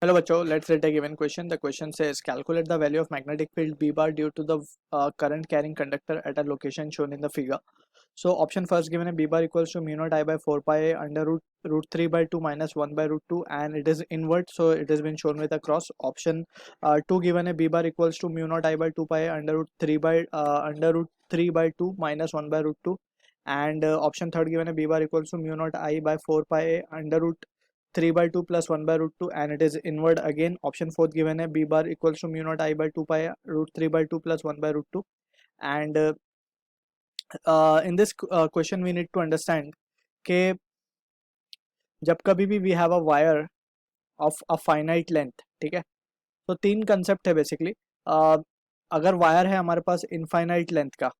Hello बच्चों, let's read a given question. The question says calculate the value of magnetic field B bar due to the current carrying conductor at a location shown in the figure. So option first given है B bar equals to mu naught I by 4 pi under root 3 by 2 minus 1 by root 2 and it is invert, so it has been shown with a cross. Option 2 given है B bar equals to mu naught I by 2 pi under root 3 by 2 minus 1 by root 2 and option third given है B bar equals to mu naught I by 4 pi under root 3 by 2 plus 1 by root 2 and it is invert again. Option fourth given है B bar equals to mu naught I by 2 pi root 3 by 2 plus 1 by root 2 and in this question we need to understand कि जब कभी भी we have a wire of a finite length, ठीक है, तो तीन concept है basically. अगर वायर है हमारे पास इनफाइनाइट लेंथ का,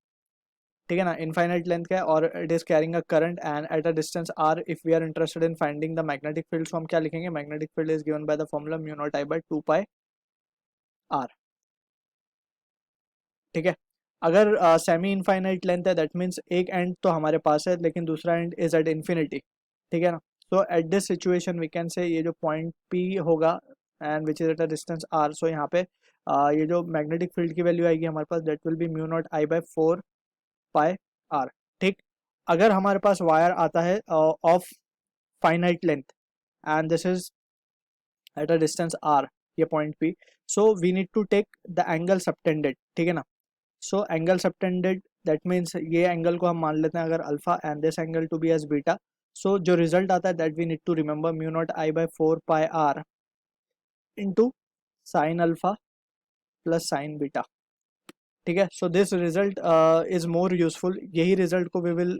ठीक है ना, इनफाइनाइट लेंथ का है और it is carrying a current and at a distance r, if we are interested in finding the magnetic field, so हम क्या लिखेंगे, magnetic field is given by the formula mu not I by 2 pi r. ठीक है. अगर semi infinite length है that means एक end तो हमारे पास है लेकिन दूसरा एंड इज एट इन्फिनिटी, ठीक है ना. So at this situation we can say ये जो पॉइंट पी होगा and which is at a distance r, so यहाँ पे ये जो मैग्नेटिक फील्ड की वैल्यू आएगी हमारे पास that will be mu not I by 4 pi r. ठीक. अगर हमारे पास वायर आता है of finite length and this is at a distance r, ये point p, so we need to take the angle subtended, ठीक है ना. So angle subtended that means ये एंगल को हम मान लेते हैं अगर alpha and this angle to be as beta. So जो रिजल्ट आता है that we need to remember mu not I by 4 pi r into sine alpha plus sine beta. ठीक है. So this result is more useful. यही result को we will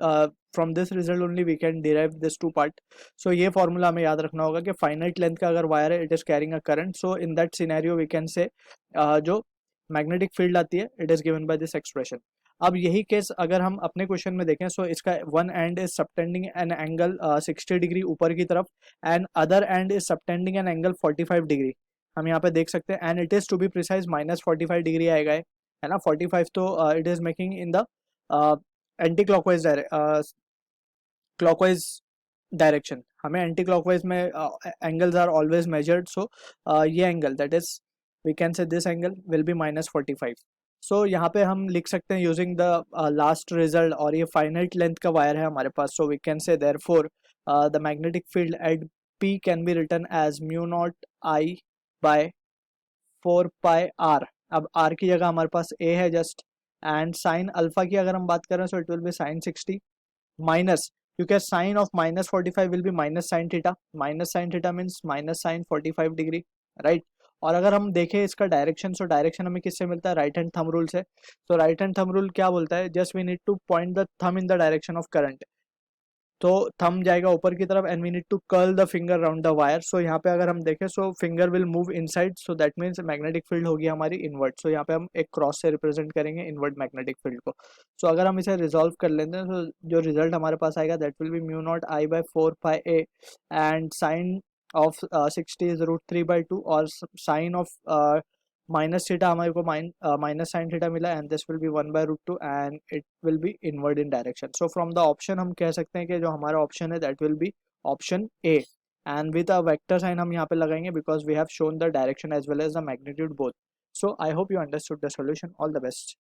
from this result only we can derive this two part. So ये formula हमें याद रखना होगा कि फाइनाइट लेंथ का अगर वायर है it is carrying a current, so in that scenario we can say जो मैग्नेटिक फील्ड आती है it is given by this expression. अब यही केस अगर हम अपने क्वेश्चन में देखें, सो इसका one end is subtending an angle 60 degree ऊपर की तरफ and other end is subtending an angle 45 degree. हम यहाँ पे देख सकते हैं and it is to be precise -45 degree आएगा, है ना. 45 तो it is making in the anti clockwise clockwise direction. हमें एंटी क्लॉकवाइज में angles are always measured, so ये angle that is we can say this angle will be -45. सो यहाँ पे हम लिख सकते हैं यूजिंग द लास्ट रिजल्ट, और ये फाइनाइट लेंथ का वायर है हमारे पास, so we can say therefore the magnetic field at p can be written as mu not I by 4 pi r. अब आर की जगह हमारे पास ए है जस्ट, एंड साइन अल्फा की अगर हम बात करें so it will be sine 60 minus, क्योंकि sine of -45 will be minus sine theta. Minus sine theta means minus sine 45 degree, right. और अगर हम देखें इसका डायरेक्शन, सो डायरेक्शन हमें किससे मिलता है, राइट हैंड थंब रूल से. तो राइट हैंड थंब रूल क्या बोलता है, just we need to point the thumb in the direction of current. तो थंब जाएगा ऊपर की तरफ and we need to curl the finger round the wire. So यहाँ पे अगर हम देखें so finger will move inside, so that means magnetic field होगी हमारी इनवर्ट. सो यहाँ पे हम एक क्रॉस से रिप्रेजेंट करेंगे इनवर्ट मैग्नेटिक फील्ड को. सो अगर हम इसे रिजॉल्व कर लेते हैं तो जो रिजल्ट हमारे पास आएगा that will be mu not I by 4 pi A and sine of 60 is √3/2 और साइन ऑफ माइनस थीटा हमारे को माइनस साइन थीटा मिला and this will be 1/√2 and it will be inward in direction. So from the option हम कह सकते हैं कि जो हमारा ऑप्शन है that will be option A and with a vector sign हम यहाँ पे लगाएंगे because we have shown the direction as well as the magnitude both. So I hope you understood the solution. All the best.